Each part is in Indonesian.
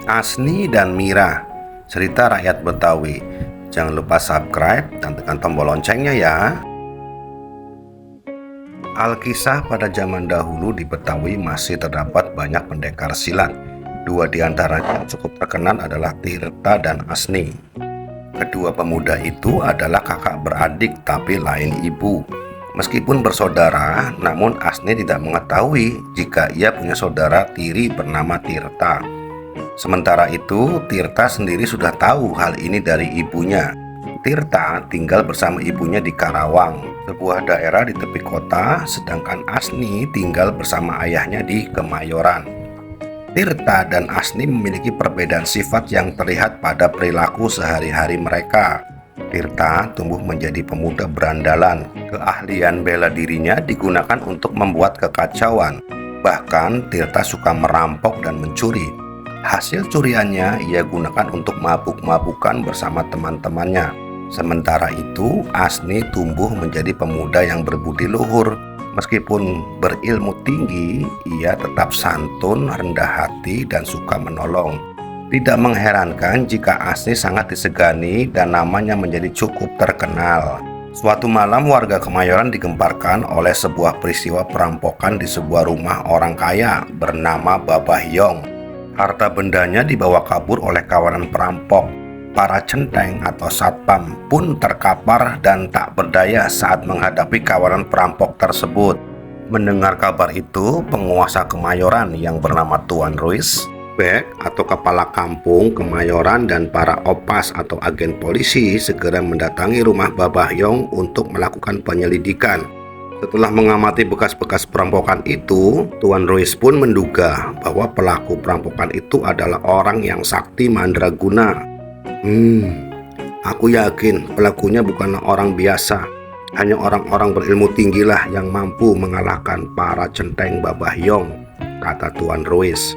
Asni dan Mira, cerita rakyat Betawi. Jangan lupa subscribe dan tekan tombol loncengnya ya. Alkisah pada zaman dahulu di Betawi masih terdapat banyak pendekar silat. Dua di antaranya yang cukup terkenal adalah Tirta dan Asni. Kedua pemuda itu adalah kakak beradik tapi lain ibu. Meskipun bersaudara, namun Asni tidak mengetahui jika ia punya saudara tiri bernama Tirta. Sementara itu, Tirta sendiri sudah tahu hal ini dari ibunya. Tirta tinggal bersama ibunya di Karawang, sebuah daerah di tepi kota, sedangkan Asni tinggal bersama ayahnya di Kemayoran. Tirta dan Asni memiliki perbedaan sifat yang terlihat pada perilaku sehari-hari mereka. Tirta tumbuh menjadi pemuda berandalan. Keahlian bela dirinya digunakan untuk membuat kekacauan. Bahkan Tirta suka merampok dan mencuri. Hasil curiannya ia gunakan untuk mabuk-mabukan bersama teman-temannya. Sementara itu, Asni tumbuh menjadi pemuda yang berbudi luhur. Meskipun berilmu tinggi, ia tetap santun, rendah hati, dan suka menolong. Tidak mengherankan jika Asni sangat disegani dan namanya menjadi cukup terkenal. Suatu malam warga Kemayoran digemparkan oleh sebuah peristiwa perampokan di sebuah rumah orang kaya bernama Babahyong. Harta bendanya dibawa kabur oleh kawanan perampok. Para centeng atau satpam pun terkapar dan tak berdaya saat menghadapi kawanan perampok tersebut. Mendengar kabar itu, penguasa Kemayoran yang bernama Tuan Ruis, Bek atau kepala kampung Kemayoran, dan para opas atau agen polisi segera mendatangi rumah Babahyong untuk melakukan penyelidikan. Setelah mengamati bekas-bekas perampokan itu, Tuan Ruis pun menduga bahwa pelaku perampokan itu adalah orang yang sakti mandraguna. Aku yakin pelakunya bukanlah orang biasa. Hanya orang-orang berilmu tinggilah yang mampu mengalahkan para centeng Babahyong, kata Tuan Ruis.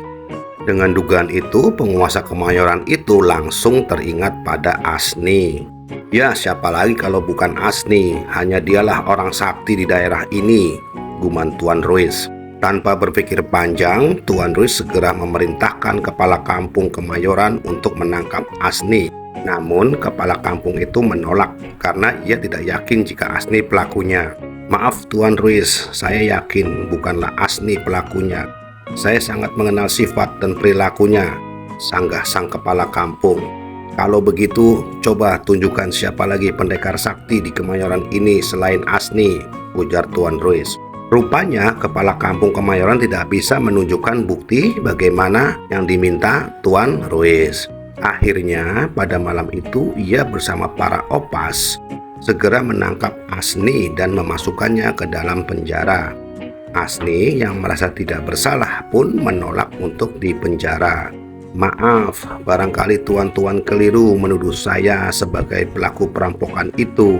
Dengan dugaan itu, penguasa Kemayoran itu langsung teringat pada Asni. Ya, siapa lagi kalau bukan Asni? Hanya dialah orang sakti di daerah ini, guman Tuan Ruis. Tanpa berpikir panjang, Tuan Ruis segera memerintahkan kepala kampung Kemayoran untuk menangkap Asni. Namun, kepala kampung itu menolak karena ia tidak yakin jika Asni pelakunya. Maaf Tuan Ruis, saya yakin bukanlah Asni pelakunya. Saya sangat mengenal sifat dan perilakunya, sanggah sang kepala kampung. Kalau begitu, coba tunjukkan siapa lagi pendekar sakti di Kemayoran ini selain Asni, ujar Tuan Ruis. Rupanya kepala kampung Kemayoran tidak bisa menunjukkan bukti bagaimana yang diminta Tuan Ruis. Akhirnya pada malam itu ia bersama para opas segera menangkap Asni dan memasukkannya ke dalam penjara. Asni yang merasa tidak bersalah pun menolak untuk dipenjara. Maaf, barangkali tuan-tuan keliru menuduh saya sebagai pelaku perampokan itu.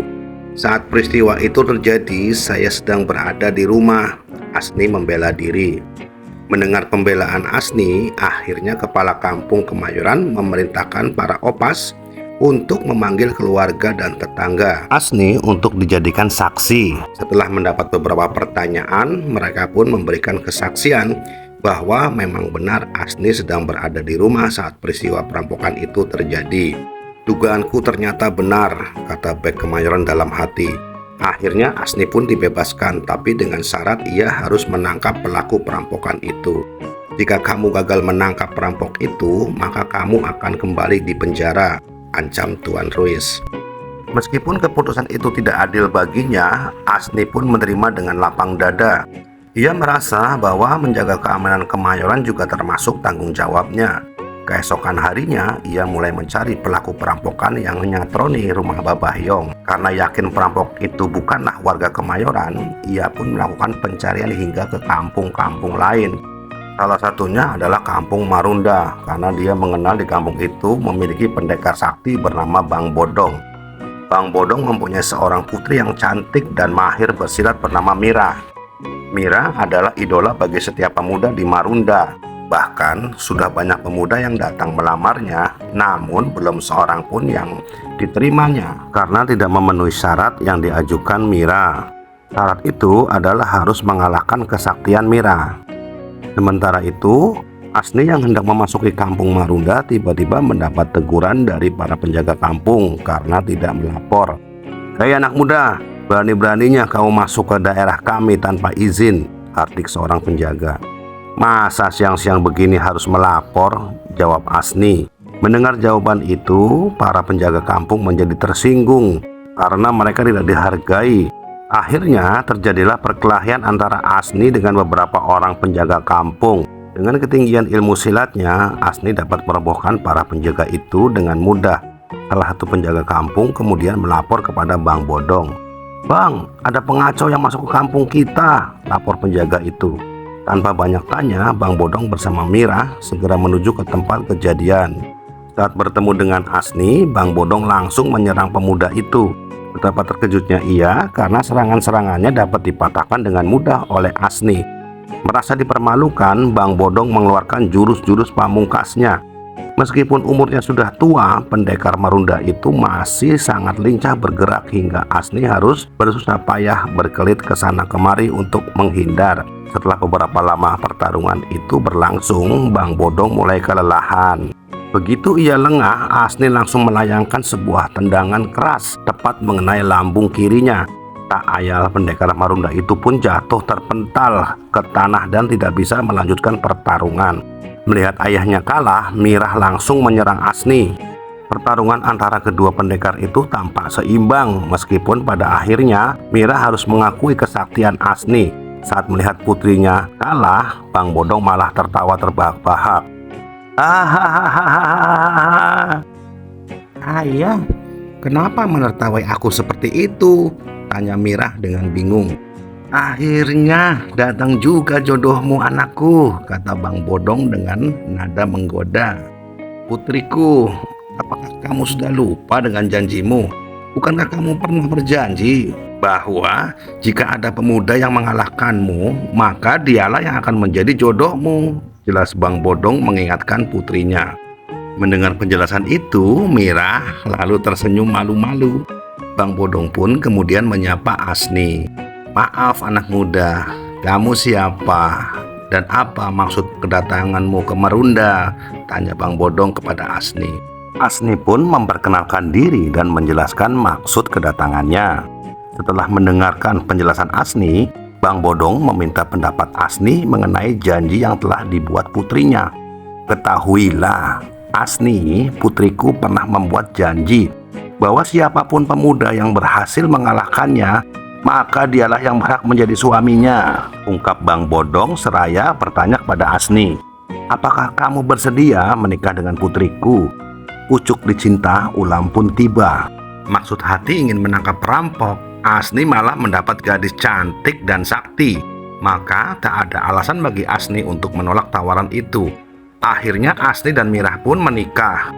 Saat peristiwa itu terjadi, saya sedang berada di rumah. Asni membela diri. Mendengar pembelaan Asni, akhirnya kepala kampung Kemayoran memerintahkan para opas untuk memanggil keluarga dan tetangga Asni untuk dijadikan saksi. Setelah mendapat beberapa pertanyaan, mereka pun memberikan kesaksian bahwa memang benar Asni sedang berada di rumah saat peristiwa perampokan itu terjadi. Dugaanku ternyata benar, kata Bek Kemayoran dalam hati. Akhirnya Asni pun dibebaskan, tapi dengan syarat ia harus menangkap pelaku perampokan itu. Jika kamu gagal menangkap perampok itu, maka kamu akan kembali di penjara, ancam Tuan Ruis. Meskipun keputusan itu tidak adil baginya, Asni pun menerima dengan lapang dada. Ia merasa bahwa menjaga keamanan Kemayoran juga termasuk tanggung jawabnya. Keesokan harinya, ia mulai mencari pelaku perampokan yang menyatroni rumah Babahyong. Karena yakin perampok itu bukanlah warga Kemayoran, ia pun melakukan pencarian hingga ke kampung-kampung lain. Salah satunya adalah kampung Marunda, karena dia mengenal di kampung itu memiliki pendekar sakti bernama Bang Bodong. Bang Bodong mempunyai seorang putri yang cantik dan mahir bersilat bernama Mira. Mira adalah idola bagi setiap pemuda di Marunda. Bahkan sudah banyak pemuda yang datang melamarnya, namun belum seorang pun yang diterimanya karena tidak memenuhi syarat yang diajukan Mira. Syarat itu adalah harus mengalahkan kesaktian Mira. Sementara itu, Asni yang hendak memasuki kampung Marunda tiba-tiba mendapat teguran dari para penjaga kampung karena tidak melapor. "Hei anak muda, berani-beraninya kamu masuk ke daerah kami tanpa izin," hardik seorang penjaga. "Masa siang-siang begini harus melapor?" jawab Asni. Mendengar jawaban itu, para penjaga kampung menjadi tersinggung karena mereka tidak dihargai. Akhirnya terjadilah perkelahian antara Asni dengan beberapa orang penjaga kampung. Dengan ketinggian ilmu silatnya, Asni dapat merobohkan para penjaga itu dengan mudah. Salah satu penjaga kampung kemudian melapor kepada Bang Bodong. "Bang, ada pengacau yang masuk ke kampung kita," lapor penjaga itu. Tanpa banyak tanya, Bang Bodong bersama Mira segera menuju ke tempat kejadian. Saat bertemu dengan Asni, Bang Bodong langsung menyerang pemuda itu. Betapa terkejutnya ia karena serangan-serangannya dapat dipatahkan dengan mudah oleh Asni. Merasa dipermalukan, Bang Bodong mengeluarkan jurus-jurus pamungkasnya. Meskipun umurnya sudah tua, pendekar Marunda itu masih sangat lincah bergerak hingga Asni harus bersusah payah berkelit ke sana kemari untuk menghindar. Setelah beberapa lama pertarungan itu berlangsung, Bang Bodong mulai kelelahan. Begitu ia lengah, Asni langsung melayangkan sebuah tendangan keras tepat mengenai lambung kirinya. Tak ayal pendekar Marunda itu pun jatuh terpental ke tanah dan tidak bisa melanjutkan pertarungan. Melihat ayahnya kalah, Mirah langsung menyerang Asni. Pertarungan antara kedua pendekar itu tampak seimbang, meskipun pada akhirnya Mirah harus mengakui kesaktian Asni. Saat melihat putrinya kalah, Bang Bodong malah tertawa terbahak-bahak. "Hahaha. Ayah, kenapa menertawai aku seperti itu?" tanya Mirah dengan bingung. "Akhirnya datang juga jodohmu anakku," kata Bang Bodong dengan nada menggoda. "Putriku, apakah kamu sudah lupa dengan janjimu? Bukankah kamu pernah berjanji bahwa jika ada pemuda yang mengalahkanmu, maka dialah yang akan menjadi jodohmu?" jelas Bang Bodong mengingatkan putrinya. Mendengar penjelasan itu, Mirah lalu tersenyum malu-malu. Bang Bodong pun kemudian menyapa Asni. "Maaf anak muda, kamu siapa? Dan apa maksud kedatanganmu ke Marunda?" tanya Bang Bodong kepada Asni. Asni pun memperkenalkan diri dan menjelaskan maksud kedatangannya. Setelah mendengarkan penjelasan Asni, Bang Bodong meminta pendapat Asni mengenai janji yang telah dibuat putrinya. "Ketahuilah, Asni, putriku pernah membuat janji bahwa siapapun pemuda yang berhasil mengalahkannya, maka dialah yang berhak menjadi suaminya," ungkap Bang Bodong seraya bertanya kepada Asni. "Apakah kamu bersedia menikah dengan putriku?" Pucuk dicinta ulam pun tiba. Maksud hati ingin menangkap perampok, Asni malah mendapat gadis cantik dan sakti. Maka tak ada alasan bagi Asni untuk menolak tawaran itu. Akhirnya Asni dan Mirah pun menikah.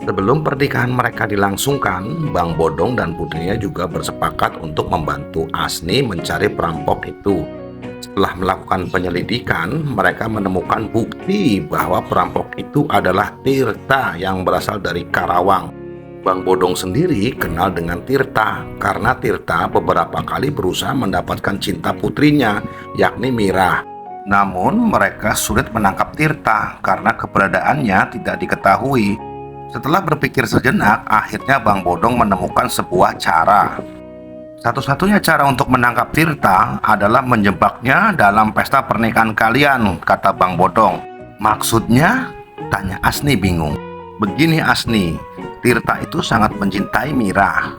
Sebelum pernikahan mereka dilangsungkan, Bang Bodong dan putrinya juga bersepakat untuk membantu Asni mencari perampok itu. Setelah melakukan penyelidikan, mereka menemukan bukti bahwa perampok itu adalah Tirta yang berasal dari Karawang. Bang Bodong sendiri kenal dengan Tirta karena Tirta beberapa kali berusaha mendapatkan cinta putrinya, yakni Mirah. Namun mereka sulit menangkap Tirta karena keberadaannya tidak diketahui. Setelah berpikir sejenak, akhirnya Bang Bodong menemukan sebuah cara. "Satu-satunya cara untuk menangkap Tirta adalah menjebaknya dalam pesta pernikahan kalian," kata Bang Bodong. "Maksudnya?" tanya Asni bingung. "Begini Asni, Tirta itu sangat mencintai Mirah.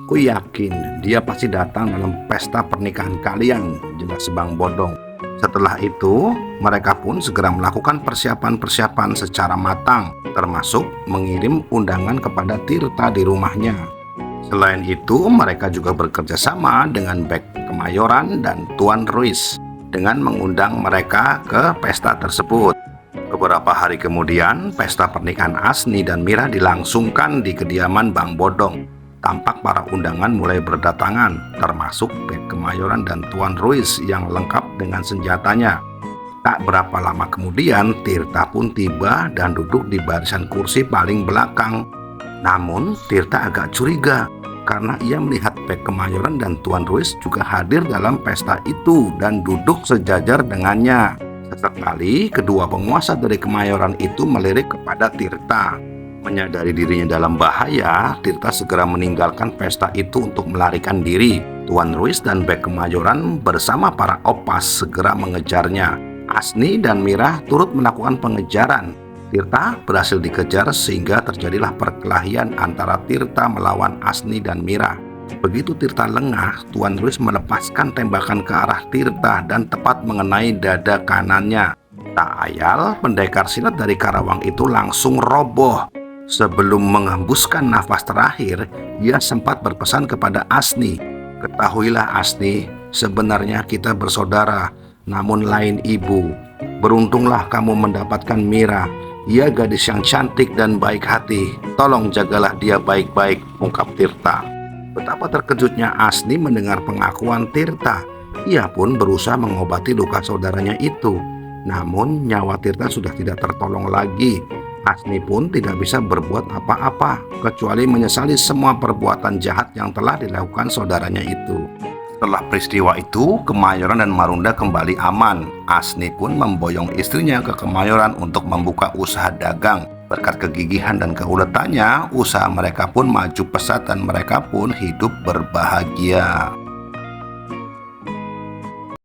Aku yakin dia pasti datang dalam pesta pernikahan kalian," jelas Bang Bodong. Setelah itu, mereka pun segera melakukan persiapan-persiapan secara matang, termasuk mengirim undangan kepada Tirta di rumahnya. Selain itu, mereka juga bekerja sama dengan Bek Kemayoran dan Tuan Ruiz dengan mengundang mereka ke pesta tersebut. Beberapa hari kemudian, pesta pernikahan Asni dan Mirah dilangsungkan di kediaman Bang Bodong. Tampak para undangan mulai berdatangan, termasuk Bek Kemayoran dan Tuan Ruiz yang lengkap dengan senjatanya. Tak berapa lama kemudian, Tirta pun tiba dan duduk di barisan kursi paling belakang. Namun, Tirta agak curiga karena ia melihat Bek Kemayoran dan Tuan Ruiz juga hadir dalam pesta itu dan duduk sejajar dengannya. Sesekali kedua penguasa dari Kemayoran itu melirik kepada Tirta. Menyadari dirinya dalam bahaya, Tirta segera meninggalkan pesta itu untuk melarikan diri. Tuan Ruiz dan Bek Kemayoran bersama para opas segera mengejarnya. Asni dan Mira turut melakukan pengejaran. Tirta berhasil dikejar sehingga terjadilah perkelahian antara Tirta melawan Asni dan Mira. Begitu Tirta lengah, Tuan Ruiz melepaskan tembakan ke arah Tirta dan tepat mengenai dada kanannya. Tak ayal, pendekar silat dari Karawang itu langsung roboh. Sebelum menghembuskan nafas terakhir, ia sempat berpesan kepada Asni, "Ketahuilah Asni, sebenarnya kita bersaudara, namun lain ibu. Beruntunglah kamu mendapatkan Mira. Ia gadis yang cantik dan baik hati. Tolong jagalah dia baik-baik," ungkap Tirta. Betapa terkejutnya Asni mendengar pengakuan Tirta. Ia pun berusaha mengobati luka saudaranya itu. Namun nyawa Tirta sudah tidak tertolong lagi. Asni pun tidak bisa berbuat apa-apa kecuali menyesali semua perbuatan jahat yang telah dilakukan saudaranya itu. Setelah peristiwa itu, Kemayoran dan Marunda kembali aman. Asni pun memboyong istrinya ke Kemayoran untuk membuka usaha dagang. Berkat kegigihan dan keuletannya, usaha mereka pun maju pesat dan mereka pun hidup berbahagia.